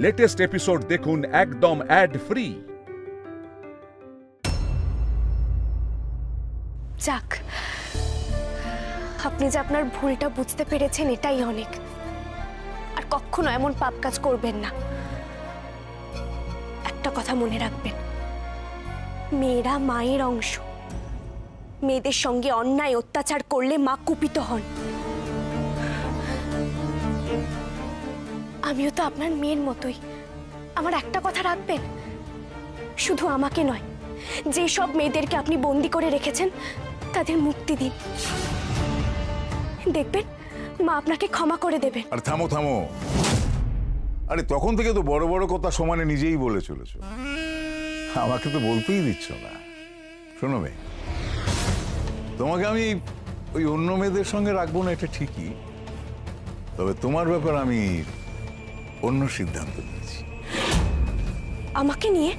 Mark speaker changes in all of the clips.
Speaker 1: Latest episode দেখুন একদম add free.
Speaker 2: যাক, আপনি যে আপনার ভুলটা বুঝতে পেরেছেন এটাই অনেক। আর কখনো এমন পাপ কাজ করবেন না। একটা কথা মনে রাখবেন, মেয়েরা মায়ের অংশ। মেয়েদের সঙ্গে অন্যায় অত্যাচার করলে মা কুপিত হন। আমিও তো আপনার মেয়ের মতোই। আমার একটা কথা রাখবেন, শুধু আমাকে নয়, যে সব মেয়েদেরকে আপনি বন্দি করে রেখেছেন তাদের মুক্তি দিন। দেখবেন মা আপনাকে ক্ষমা করে দেবে।
Speaker 3: আরে থামো থামো, আরে তখন থেকে তো বড় বড় কথা সমানে নিজেই বলে চলেছো, আমাকে তো বলতেই দিচ্ছ না। শোনো মেয়ে, তোমাকে আমি ওই অন্য মেয়েদের সঙ্গে রাখবো না এটা ঠিকই, তবে তোমার ব্যাপার আমি অন্য সিদ্ধান্ত নিয়েছি।
Speaker 2: আমাকে নিয়ে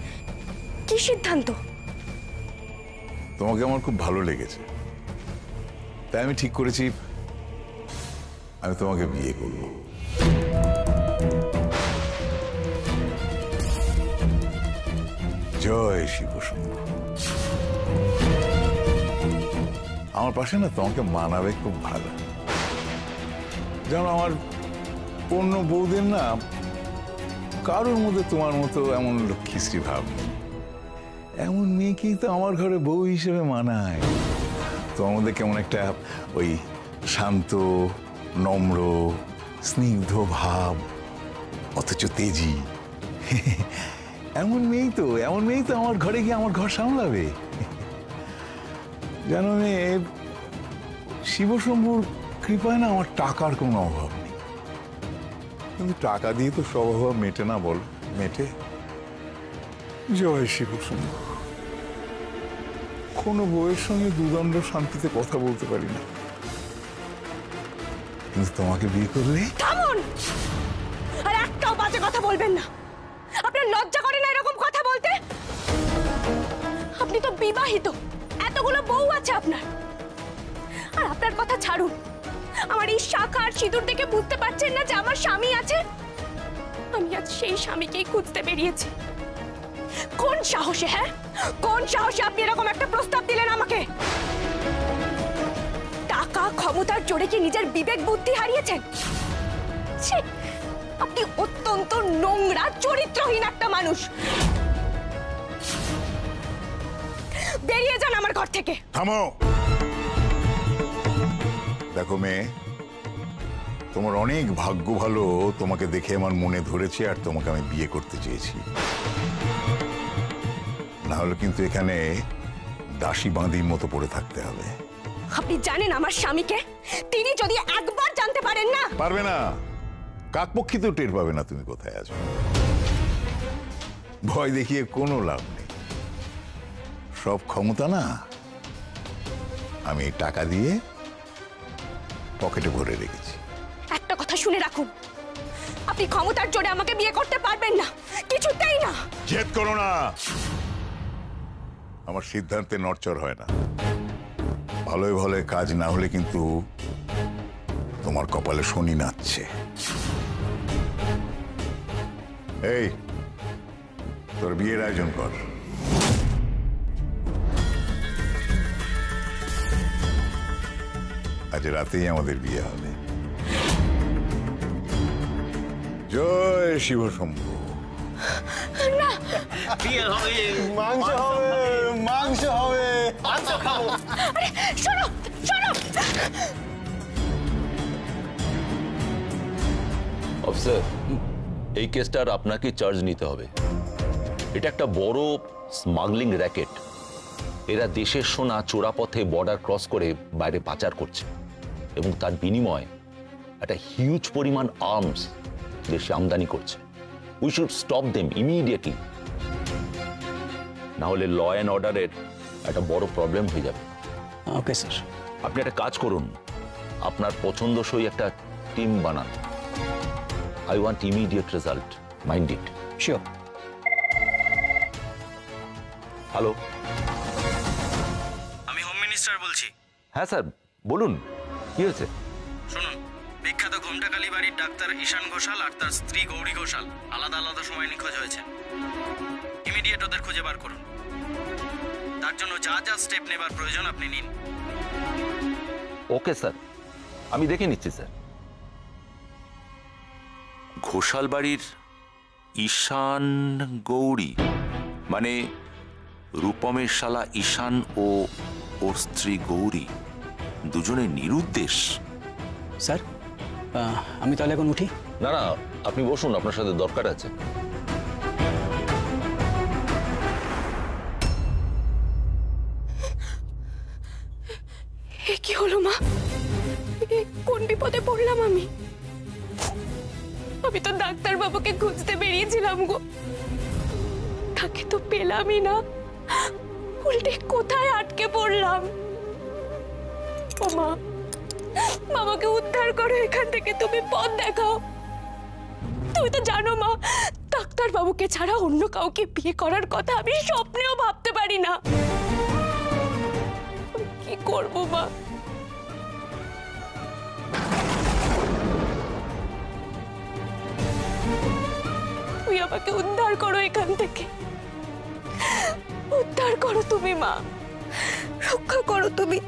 Speaker 2: কি সিদ্ধান্ত?
Speaker 3: তোমাকে আমার খুব ভালো লেগেছে, তাই আমি ঠিক করেছি আমি তোমাকে বিয়ে করব। জয় শিব শম্ভু। আমার পাশে না তোমাকে মানাবে খুব ভালো। যেমন আমার অন্য বউদের না কারোর মধ্যে তোমার মতো এমন লক্ষ্মীশ্রী ভাব নেই। এমন মেয়েকেই তো আমার ঘরে বউ হিসেবে মানায়। তোমার মধ্যে কেমন একটা ওই শান্ত, নম্র, স্নিগ্ধ ভাব, অথচ তেজি। এমন মেয়েই তো আমার ঘরে গিয়ে আমার ঘর সামলাবে। জানো মেয়ে, শিবশম্ভুর কৃপায় না আমার টাকার কোনো অভাব নেই, কিন্তু টাকা দিয়ে তো সব অভাব মেটে না, বল মেটে? জয় শিবশম্ভু। কোনো বউয়ের সঙ্গে দুদণ্ড শান্তিতে কথা বলতে পারি না, কিন্তু তোমাকে বিয়ে করলে।
Speaker 2: থামুন, আর একটাও বাজে কথা বলবেন না। আপনার লজ্জা করে না এরকম কথা বলতে? আপনি তো বিবাহিত, এতগুলো বউ আছে আপনার। আর আপনার কথা ছাড়ুন, আমার এই শাখা আর সিঁদুর দেখে বুঝতে পারছেন না যে আমার স্বামী আছে? আমি আজ সেই স্বামীকেই খুঁজতে বেরিয়েছি। কোন সাহসে, হ্যাঁ, কোন সাহসে আপনি এরকম একটা প্রস্তাব দিলেন আমাকে? টাকা ক্ষমতার জোরে কি নিজের বিবেক বুদ্ধি হারিয়েছেন? ছি, আপনি অত্যন্ত নোংরা, চরিত্রহীন একটা মানুষ। বেরিয়ে যান আমার ঘর থেকে।
Speaker 3: থামো। দেখো মেয়ে, তোমার অনেক ভাগ্য ভালো, তোমাকে দেখে আমার মনে ধরেছে আর তোমাকে আমি বিয়ে করতে চেয়েছি। না হলে কিন্তু এখানে দাসী বাঁধির মতো পড়ে থাকতে হবে।
Speaker 2: আপনি জানেন আমার স্বামীকে? তিনি যদি একবার জানতে পারেন না।
Speaker 3: পারবে না, কাকপক্ষিতেও টের পাবে না তুমি কোথায় আছো। ভয় দেখিয়ে কোনো লাভ নেই। সব ক্ষমতা না আমি টাকা দিয়ে পকেটে ভরে রেখেছি।
Speaker 2: একটা কথা শুনে রাখুন, আপনি ক্ষমতার জোরে আমাকে বিয়ে করতে পারবেন না, কিছুতেই না।
Speaker 3: জেদ করো না, আমার সিদ্ধান্তে নড়চড় হয় না। ভালোই ভালোই কাজ না হলে কিন্তু তোমার কপালে শনি নাচছে। এই, তোর বিয়ের আয়োজন কর। আজ রাতেই আমাদের বিয়ে হবে। জয় শিব শম্ভু।
Speaker 2: না,
Speaker 4: বিয়ে হবে,
Speaker 5: মাংস হবে, মাংস হবে,
Speaker 4: মাংস খাবো।
Speaker 2: আরে শোনো শোনো।
Speaker 6: অফিসার, এই কেসটার আপনাকে চার্জ নিতে হবে। এটা একটা বড় স্মাগলিং র্যাকেট। এরা দেশের সোনা চোরাপথে বর্ডার ক্রস করে বাইরে পাচার করছে এবং তার বিনিময়ে একটা হিউজ পরিমাণ আর্মস দেশে আমদানি করছে। We should stop them immediately, না হলে ল অ্যান্ড অর্ডারের একটা বড় প্রবলেম হয়ে যাবে।
Speaker 5: Okay sir.
Speaker 6: আপনি একটা কাজ করুন, আপনার পছন্দসই একটা টিম বানান। I want immediate result. Mind it.
Speaker 5: Sure.
Speaker 6: Hello,
Speaker 4: আমি হোম মিনিস্টার বলছি।
Speaker 6: হ্যাঁ স্যার বলুন, কি হয়েছে?
Speaker 4: শুনুন, বিখ্যাত
Speaker 7: ঘোমটাকালী বাড়ির ডাক্তার ঈশান ঘোষাল আর তার স্ত্রী গৌরী ঘোষাল আলাদা আলাদা সময় নিখোঁজ হয়েছে। ইমিডিয়েট ওদের খুঁজে বার করুন। তার জন্য যা যা স্টেপ নেবার প্রয়োজন আপনি নিন।
Speaker 6: ওকে স্যার, আমি দেখে নিচ্ছি স্যার। ঘোষাল বাড়ির ঈশান গৌরী মানে রূপমের শালা ঈশান ও ওর স্ত্রী গৌরী দুজনে নিরুদ্দেশ।
Speaker 5: স্যার আমি তাহলে এখন উঠি?
Speaker 6: না না, আপনি বসুন, আপনার সাথে দরকার আছে।
Speaker 2: কি হলো মা? কোন বিপদে পড়লাম আমি? আমি তো ডাক্তার বাবুকে খুঁজতে বেরিয়েছিলাম গো, তাকে তো পেলামই না, উল্টে কোথায় আটকে পড়লাম। ও মা, মামাকে উদ্ধার করো এখান থেকে, তুমি পথ দেখাও। তুমি তো জানো মা, ডাক্তার বাবুকে ছাড়া অন্য কাউকে বিয়ে করার কথা আমি স্বপ্নেও ভাবতে পারি না। কি করবো মা? তুমি আমাকে উদ্ধার করো এখান থেকে, উদ্ধার করো তুমি মা, রক্ষা করো তুমি।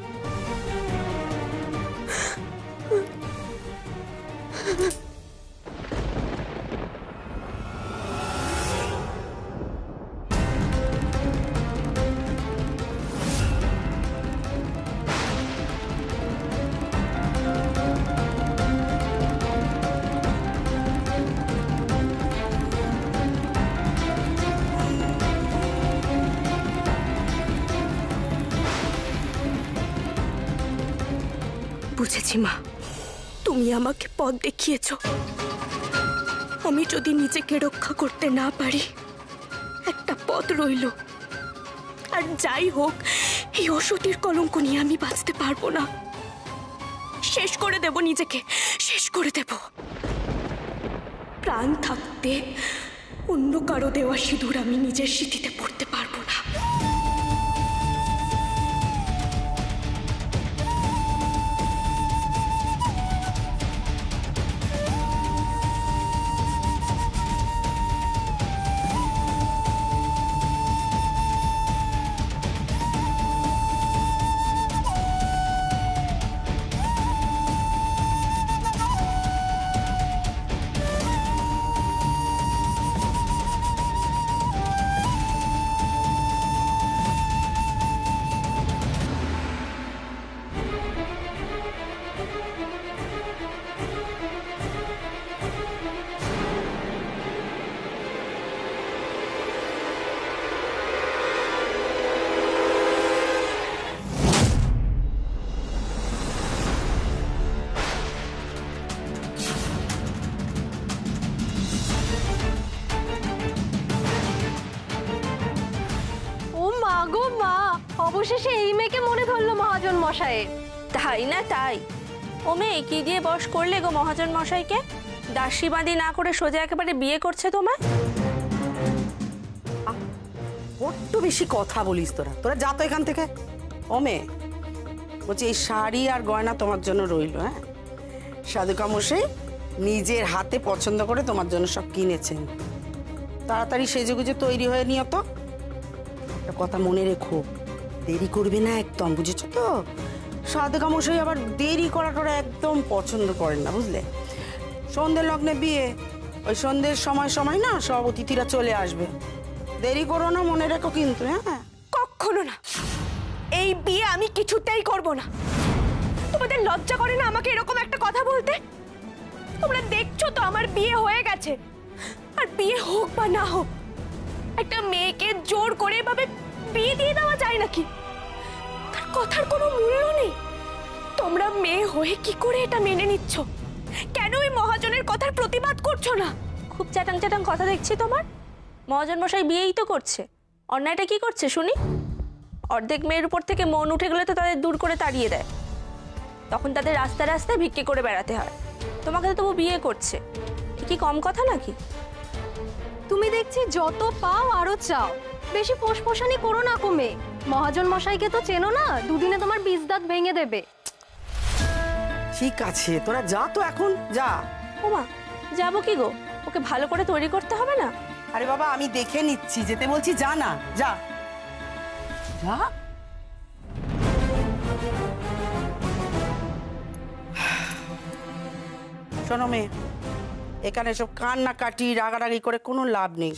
Speaker 2: বুঝেছি মা, তুমি আমাকে পথ দেখিয়েছো। আমি যদি নিজেকে রক্ষা করতে না পারি, একটা পথ রইল। আর যাই হোক, এই অসতির কলঙ্ক নিয়ে আমি বাঁচতে পারবো না। শেষ করে দেব নিজেকে, শেষ করে দেব। প্রাণ থাকতে অন্য কারো দেওয়া সিঁদুর আমি নিজের স্মৃতিতে পড়তে পারবো না।
Speaker 8: অবশেষে এই মেয়েকে মনে ধরলো মহাজন মশাইয়ের।
Speaker 2: তাই না তাই? ও মেয়ে কি দিয়ে বশ করলে গো মহাজন মশাইকে? দাসী বাঁধি না করে সোজা একেবারে বিয়ে করছে তোমায়।
Speaker 9: বড্ড বেশি কথা বলিস তোরা, তোরা যা তো এখান থেকে। ও মেয়ে বলছি, এই শাড়ি আর গয়না তোমার জন্য রইল। হ্যাঁ, সাধুকা মশাই নিজের হাতে পছন্দ করে তোমার জন্য সব কিনেছেন। তাড়াতাড়ি সেজেগুজে তৈরি হয়ে নিও তো। একটা কথা মনে রেখো, দেরি করবে না একদম, বুঝেছো তো? সাধুকা মশাই আবার দেরি করাটা একদম পছন্দ করেন না, বুঝলে? সন্ধ্যে লগ্নে বিয়ে, ওই সন্ধ্যের সময় না সব অতিথিরা চলে আসবে। দেরি করো না, মনে রেখো কিন্তু। হ্যাঁ,
Speaker 2: কখনো না, এই বিয়ে আমি কিছুতেই করব না। তোমাদের লজ্জা করে না আমাকে এরকম একটা কথা বলতে? তোমরা দেখছো তো আমার বিয়ে হয়ে গেছে। আর বিয়ে হোক বা না হোক, একটা মেয়েকে জোর করে এভাবে বিয়ে দিয়ে দেওয়া যায় নাকি? তার কথার কোনো মূল্য নেই। তোমরা মেয়ে হয়ে কি করে এটা মেনে নিচ্ছ? কেন ওই মহাজনের কথার প্রতিবাদ করছো না? খুব চ্যাটাং চ্যাটাং কথা দেখছি তোমার। মহাজন মশাই বিয়েই তো করছে, অন্যায়টা কি করছে শুনি? অর্ধেক মেয়ের উপর থেকে মন উঠে গেলে তো তাদের দূর করে তাড়িয়ে দেয়, তখন তাদের রাস্তায় রাস্তায় ভিক্ষে করে বেড়াতে হয়। তোমাকে তো তবু বিয়ে করছে, কি কম কথা নাকি?
Speaker 8: তুমি দেখছি যত পাও আরো চাও, বেশি ফোঁসফোঁসানি করো না কমে। মহাজন মশাইকে তো চেনো না, দুদিনে তোমার 20 দাঁত ভেঙে দেবে।
Speaker 9: ঠিক আছে, তোরা যা তো এখন, যা।
Speaker 2: ওমা, যাবো কি গো? ওকে ভালো করে তৈরি করতে হবে না?
Speaker 9: আরে বাবা, আমি দেখে নিচ্ছি, যেতে বলছি যা না, যা যা। শোনো মেয়ে, এখানে সব কান্নাকাটি রাগারাগি করে কোনো লাভ নেই।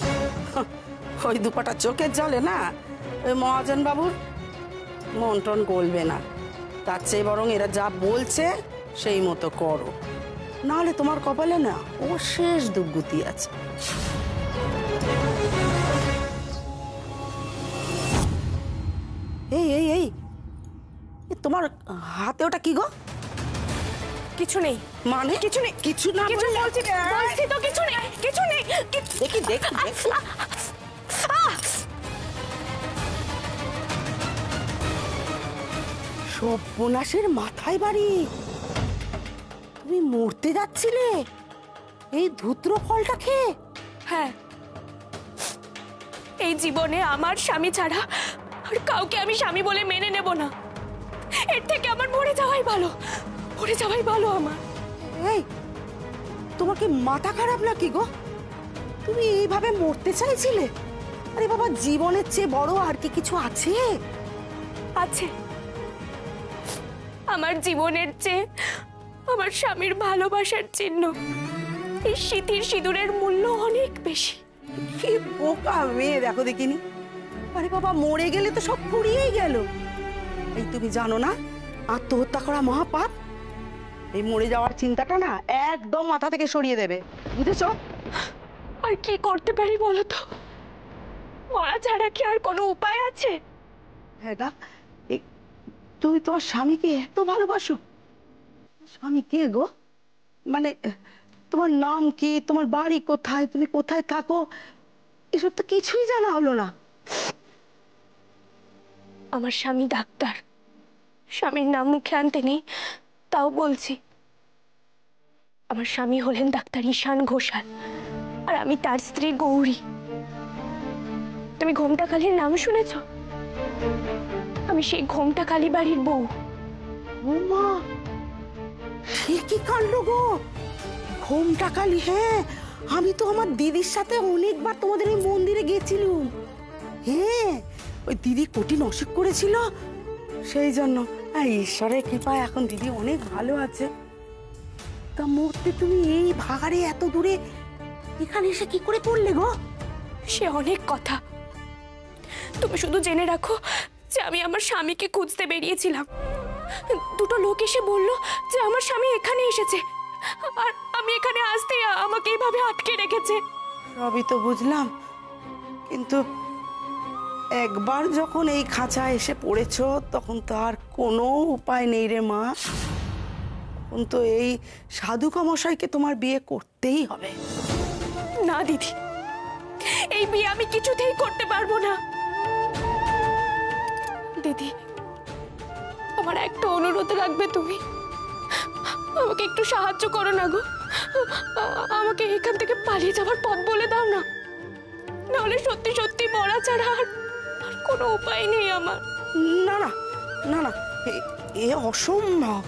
Speaker 9: ওই দুপাটা চোখের জলে না ওই মহাজন বাবুর মন টন গলবে না। তার চেয়ে বরং এরা যা বলছে সেই মতো করো, নাহলে তোমার কপালে না ও শেষ দুর্গতি আছে। এই এই এই তোমার হাতে ওটা কি গো?
Speaker 2: কিছু নেই।
Speaker 9: মানে
Speaker 2: কিছু নেই,
Speaker 9: কিছু না
Speaker 2: কিছু
Speaker 9: বললে-
Speaker 2: বলছি তো কিছু নেই, কিছু নেই।
Speaker 9: দেখি দেখি দেখি। সর্বনাশের মাথায় বাড়ি, তুমি মরতে যাচ্ছিলে এই ধূত্র ফলটা খেয়ে?
Speaker 2: হ্যাঁ, এই জীবনে আমার স্বামী ছাড়া আর কাউকে আমি স্বামী বলে মেনে নেব না। এর থেকে আমার মরে যাওয়াই ভালো, মরে যাওয়াই ভালো আমার।
Speaker 9: এই, তোমার কি মাথা খারাপ নাকি গো? তুমি এইভাবে মরতে চাইছিলে? আরে বাবা, জীবনের চেয়ে বড় আর কি কিছু আছে?
Speaker 2: আছে, আমার জীবনের চেয়ে আমার স্বামীর ভালোবাসার চিহ্ন এই শীতের সিঁদুরের মূল্য অনেক বেশি।
Speaker 9: কি বোকা মেয়ে, দেখো দেখিনি। আরে বাবা, মরে গেলে তো সব ফুরিয়েই গেল। এই তুমি জানো না আত্মহত্যা করা মহাপাপ? এই মরে যাওয়ার চিন্তাটা না একদম মাথা থেকে সরিয়ে দেবে, বুঝেছো?
Speaker 2: আর কি করতে পারি বলো তো? মরা ছাড়া কি আর কোনো উপায় আছে?
Speaker 9: হ্যাঁ না, তুমি তোমার স্বামীকে এত ভালোবাসো? স্বামী কে গো? মানে তোমার নাম কি, তোমার বাড়ি কোথায়, তুমি কোথায় থাকো, এসব তো কিছুই জানা হলো না।
Speaker 2: আমার স্বামী ডাক্তার, স্বামীর নাম মুখে আনতে নেই, তাও বলছি। আমার স্বামী হলেন ডাক্তার ঈশান ঘোষাল, আর আমি তার স্ত্রী গৌরী। তুমি ঘোমটা কালীর নাম শুনেছ? আমি সেই ঘোমটা কালী বাড়ির বউ।
Speaker 9: ও মা, সে কি কাণ্ড গো! ঘোমটা কালী, হ্যাঁ, আমি তো আমার দিদির সাথে অনেকবার তোমাদের এই মন্দিরে গেছিলাম। হ্যাঁ, ওই দিদি কঠিন অসুখ করেছিল, সেই জন্য। ঈশ্বরের কৃপায় এখন দিদি অনেক ভালো আছে। তা মরতে তুমি এই ভাগাড়ে এত দূরে এখানে এসে কি করে পড়লে গো?
Speaker 2: সে অনেক কথা, তুমি শুধু জেনে রাখো যে আমি আমার স্বামীকে খুঁজতে বেরিয়েছিলাম। দুটো লোক এসে বলল যে আমার স্বামী এখানে এসেছে, আর আমি এখানে আসতে আমাকে এইভাবে আটকে রেখেছে।
Speaker 9: সবই তো বুঝলাম, কিন্তু একবার যখন এই খাঁচা এসে পড়েছো তখন তো আর কোনো উপায় নেই রে মা। তখন তো এই সাধুকা মশাইকে তোমার বিয়ে করতেই হবে।
Speaker 2: না দিদি, এই বিয়ে আমি কিছুতেই করতে পারবো না। দিদি, আমার একটা অনুরোধ রাখবে তুমি? আমাকে একটু সাহায্য করো না গো, আমাকে এখান থেকে পালিয়ে যাওয়ার পথ বলে দাও না, নাহলে সত্যি সত্যি মরা ছাড়া আর কোনো উপায় নেই আমার।
Speaker 9: না না না না, এ অসম্ভব,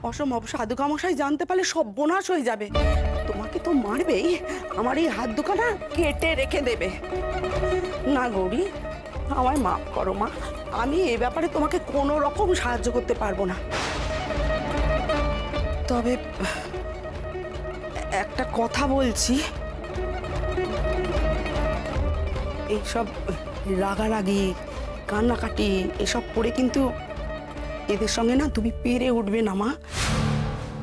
Speaker 9: অসম্ভব। সাধুকা মশাই জানতে পারলে সর্বনাশ হয়ে যাবে। তোমাকে তো মারবেই, আমার এই হাত দুখানা কেটে রেখে দেবে। না গৌরী, আমায় মাফ করো মা, আমি এ ব্যাপারে তোমাকে কোনো রকম সাহায্য করতে পারবো না। তবে একটা কথা বলছি, এইসব রাগারাগি কান্নাকাটি এসব করে কিন্তু এদের সঙ্গে না তুমি পেরে উঠবে না মা।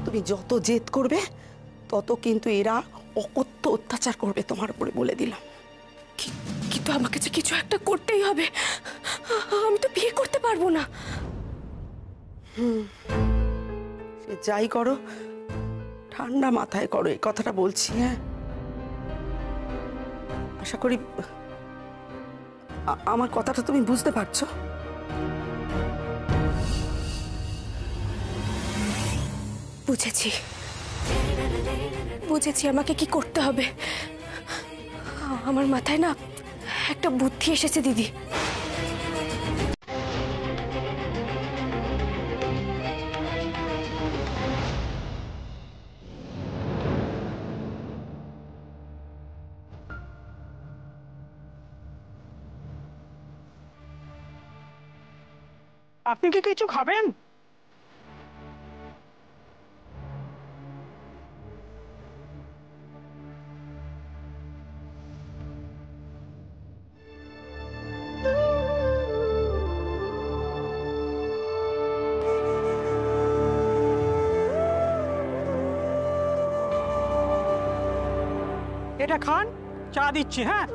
Speaker 9: তুমি যত জেদ করবে তত কিন্তু এরা অকথ্য অত্যাচার করবে তোমার উপরে, বলে দিলাম।
Speaker 2: কিন্তু আমাকে যে কিছু একটা করতেই হবে, আমি তো বিয়ে করতে পারবো না।
Speaker 9: সে যাই করো ঠান্ডা মাথায় করো, এই কথাটা বলছি। হ্যাঁ, আশা করি আমার কথাটা তুমি বুঝতে পারছো।
Speaker 2: বুঝেছি, বুঝেছি আমাকে কি করতে হবে। আমার মাথায় না একটা বুদ্ধি এসেছে দিদি।
Speaker 10: আপনি কি কিছু খাবেন? এটা খান, চা দিচ্ছি। হ্যাঁ,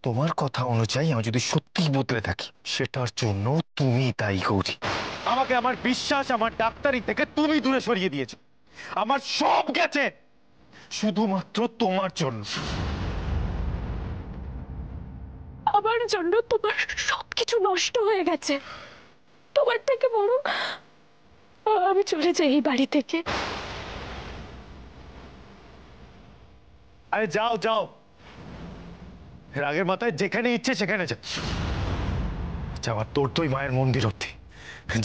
Speaker 11: তোমার কথা অনুযায়ী আমি যদি সত্যিই বদলে থাকি, সেটার জন্য তুমি তাই গৌরী। আমাকে আমার বিশ্বাস, আমার ডাক্তারি থেকে তুমি দূরে সরিয়ে দিয়েছো। আমার সব গেছে শুধুমাত্র তোমার জন্য।
Speaker 2: আমার জন্য তোমার সবকিছু নষ্ট হয়ে গেছে। তোমার থেকে বরং আমি চলে যাই এই বাড়ি থেকে।
Speaker 11: আরে যাও যাও, রাগের মাথায় যেখানে ইচ্ছে সেখানে যাওয়ার তোর তোই মায়ের মন্দির অব্দি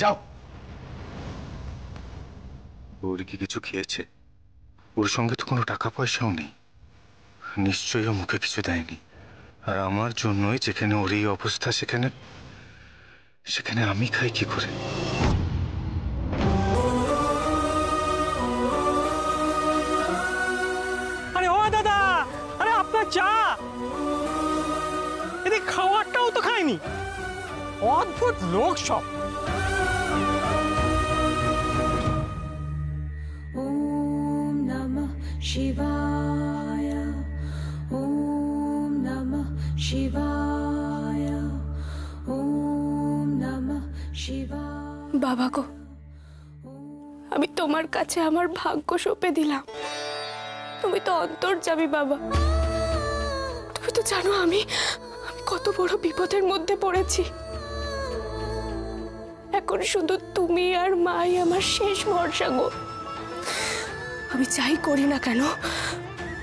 Speaker 11: যাও। ওর কি কিছু খেয়েছে? ওর সঙ্গে তো কোনো টাকা পয়সাও নেই, নিশ্চয়ই ও মুখে কিছু দেয়নি। আর আমার জন্যই যেখানে ওর এই অবস্থা, সেখানে আমি খাই কি করে?
Speaker 10: আরে ও দাদা, আরে আপনার চা। এদিকে খাওয়ারটাও তো খায়নি। অদ্ভুত লোক সব।
Speaker 12: ওম নমঃ শিবায়, ওম নমঃ শিবায়, ওম নমঃ শিবায়।
Speaker 2: বাবা গো, আমি তোমার কাছে আমার ভাগ্য সঁপে দিলাম। তুমি তো অন্তর্যামী বাবা। তুমি তো জানো আমি কত বড় বিপদের মধ্যে পড়েছি। এখন শুধু তুমি আর মাই আমার শেষ ভরসা গো। আমি যাই করি না কেন,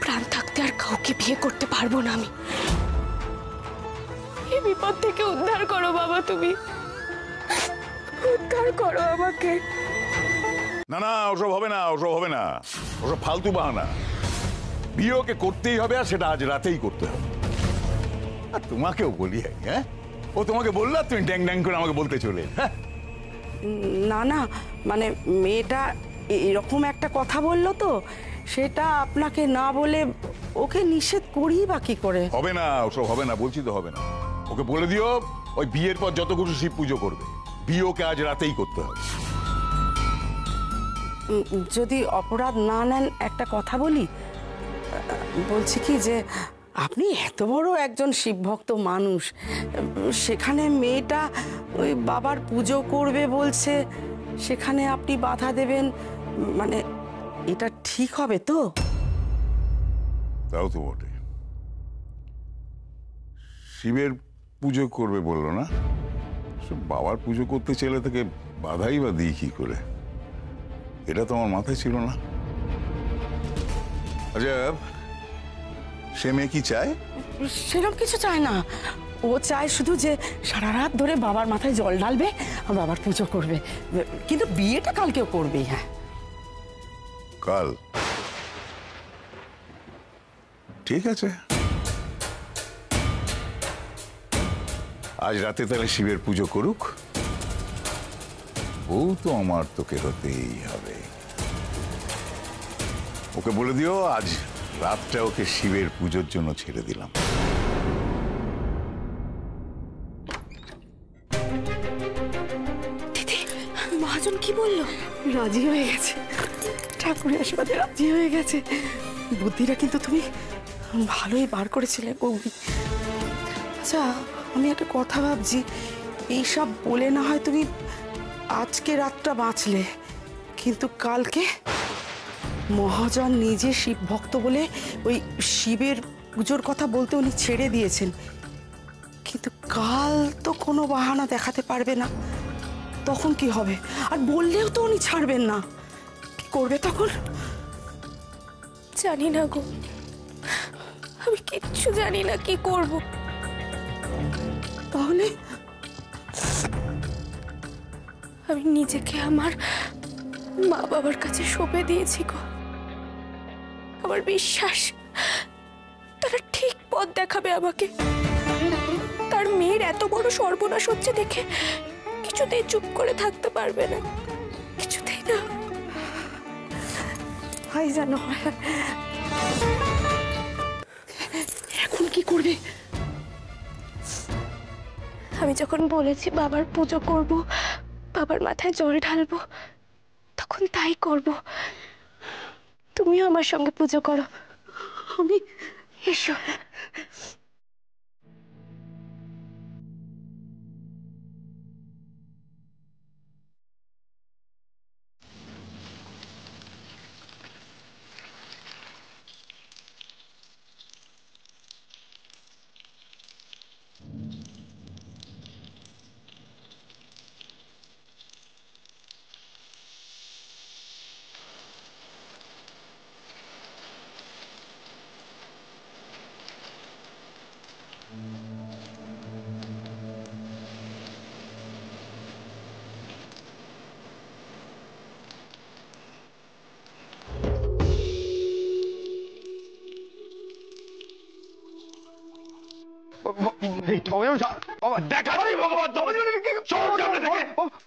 Speaker 2: প্রাণ থাকতে আর কাউকে বিয়ে করতে পারবো না আমি। এই বিপদ থেকে উদ্ধার করো বাবা, তুমি উদ্ধার করো আমাকে।
Speaker 3: না না, ওসব হবে না, ওসব হবে না, ওসব ফালতু বাহানা। বিয়ে ওকে করতেই হবে, আর সেটা আজ রাতেই করতে হবে। আর তোমাকেও বলি, হ্যাঁ, ও তোমাকে বললো, তুমি ড্যাং ড্যাং করে আমাকে বলতে চলে। হ্যাঁ
Speaker 9: না না, মানে মেয়েটা এরকম একটা কথা বললো তো, সেটা আপনাকে না বলে ওকে নিষেধ করি বা কি করে?
Speaker 3: হবে না, ওসব হবে না, বলছি তো হবে না। ওকে বলে দিও ওই বিয়ের পর যত কিছু শিব পুজো করবে, বিয়ে ওকে আজ রাতেই করতে হবে।
Speaker 9: যদি অপরাধ না নেন একটা কথা বলি, বলছি কি যে আপনি এত বড় একজন শিবভক্ত মানুষ, সেখানে মেয়েটা ওই বাবার পুজো করবে বলছে, সেখানে আপনি বাধা দেবেন, মানে এটা ঠিক হবে তো?
Speaker 3: তাও তো বটে, শিবের পুজো করবে বললো না, বাবার পুজো করতে ছেলে থেকে বাধাই বা দিই কি করে? এটা তো আমার মাথায় ছিল না। আচ্ছা, সে মেয়ে কি চায়?
Speaker 9: সেরকম কিছু চায় না, ও চায় শুধু যে সারা রাত ধরে বাবার মাথায় জল ঢালবে, বাবার পুজো করবে, কিন্তু বিয়েটা কালকেও করবেই। হ্যাঁ,
Speaker 3: কাল? ঠিক আছে, আজ রাতে তাহলে শিবের পুজো করুক। বউ তো আমার তোকে হতেই হবে। ওকে বলে দিও আজ রাতটা ওকে শিবের পুজোর জন্য ছেড়ে দিলাম।
Speaker 2: দিদি, মহাজন কি বললো?
Speaker 9: রাজি হয়ে গেছে, ঠাকুরের আশীর্বাদে রাজি হয়ে গেছে। বুদ্ধিটা কিন্তু তুমি ভালোই বার করেছিলে গৌরী। আচ্ছা, আমি একটা কথা ভাবছি, এইসব বলে না হয় তুমি আজকে রাতটা বাঁচলে, কিন্তু কালকে মহাজন নিজে শিব ভক্ত বলে ওই শিবের পুজোর কথা বলতে উনি ছেড়ে দিয়েছেন, কিন্তু কাল তো কোনো বাহানা দেখাতে পারবে না। তখন কি হবে? আর বললেও তো উনি ছাড়বেন না, কি করবে তখন?
Speaker 2: জানি না গো, আমি কিচ্ছু জানি না কি করব।
Speaker 9: তাহলে
Speaker 2: আমি নিজেকে আমার মা বাবার কাছে সঁপে দিয়েছি গো। আমার বিশ্বাস তারা ঠিক পথ দেখাবে আমাকে। তার মেয়ের এত বড় সর্বনাশ হচ্ছে দেখে কিছুতেই চুপ করে থাকতে পারবে না, কিছুতেই না। হয় জানো এখন কি করবে? আমি যখন বলেছি বাবার পুজো করব, বাবার মাথায় জল ঢালবো, তখন তাই করব। তুমিও আমার সঙ্গে পুজো করো। আমি এসো।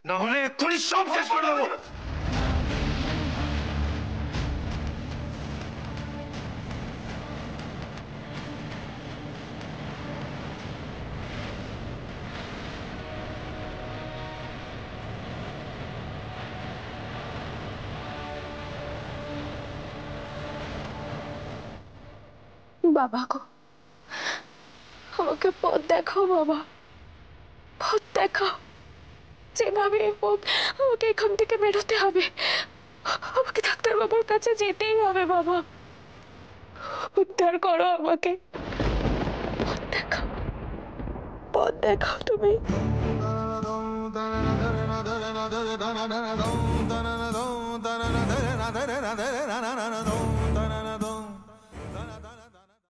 Speaker 11: না হলে এক্ষুনি সব শেষ করে দেবো।
Speaker 2: বাবা গো, আমাকে পথ দেখাও বাবা, পথ দেখাও। যেভাবে হোক আমাকে এখান থেকে বেরোতে হবে। আমাকে ডাক্তার বাবার কাছে যেতেই হবে বাবা। উদ্ধার করো আমাকে, পথ দেখাও, পথ দেখাও তুমি।
Speaker 12: Da